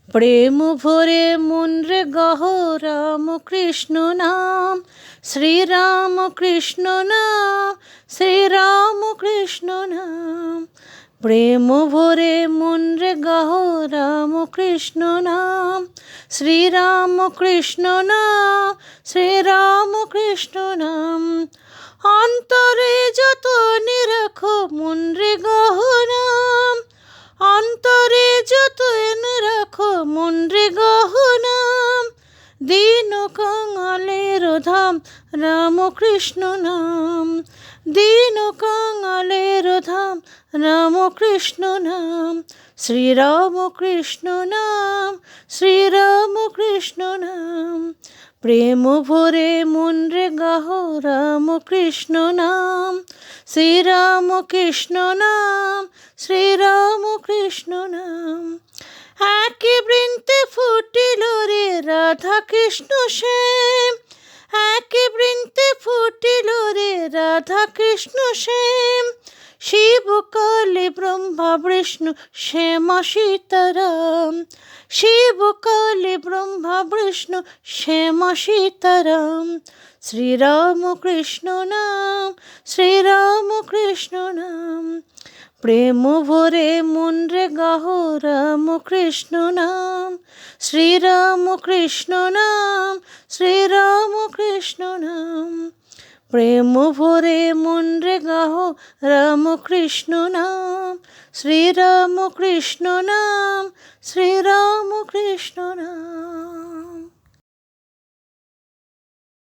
প্রেম ভরে মন রে গাহ রাম কৃষ্ণ নাম, শ্রীরাম কৃষ্ণ নাম, শ্রীরাম কৃষ্ণ নাম। প্রেম ভরে মন রে গাহ রাম কৃষ্ণ নাম, শ্রীরাম কৃষ্ণ নাম, শ্রীরাম কৃষ্ণ নাম। অন্তরে যত নিরাখো মন রে গাহ নাম, অন্তরে যত রাখো মন রে গাহ নাম। দীন কাঙালের ধাম রাম কৃষ্ণ নাম, দীন কাঙালের ধাম রাম কৃষ্ণ নাম। শ্রীরাম কৃষ্ণ নাম, শ্রীরাম কৃষ্ণ নাম। প্রেম ভরে মন রে গাহ রাম কৃষ্ণ নাম, শ্রীরাম কৃষ্ণ নাম, শ্রীরাম কৃষ্ণ নাম। একে বৃন্তে ফুটিল রে রাধা কৃষ্ণ শ্যাম, একে বৃন্তে ফুটিল রে রাধা কৃষ্ণ শ্যাম। শিব কালী ব্রহ্মা বিষ্ণু শ্যামা সীতারাম, শিব কালী ব্রহ্মা বিষ্ণু শ্যামা সীতারাম। শ্রীরাম কৃষ্ণ নাম, শ্রীরাম কৃষ্ণ নাম। প্রেম ভরে মন রে গাহ রাম কৃষ্ণ নাম, শ্রীরাম কৃষ্ণ নাম, শ্রীরাম কৃষ্ণ নাম। প্রেম ভরে মন রে গাহ রাম কৃষ্ণ নাম, শ্রীরাম কৃষ্ণ নাম, শ্রীরাম কৃষ্ণ নাম।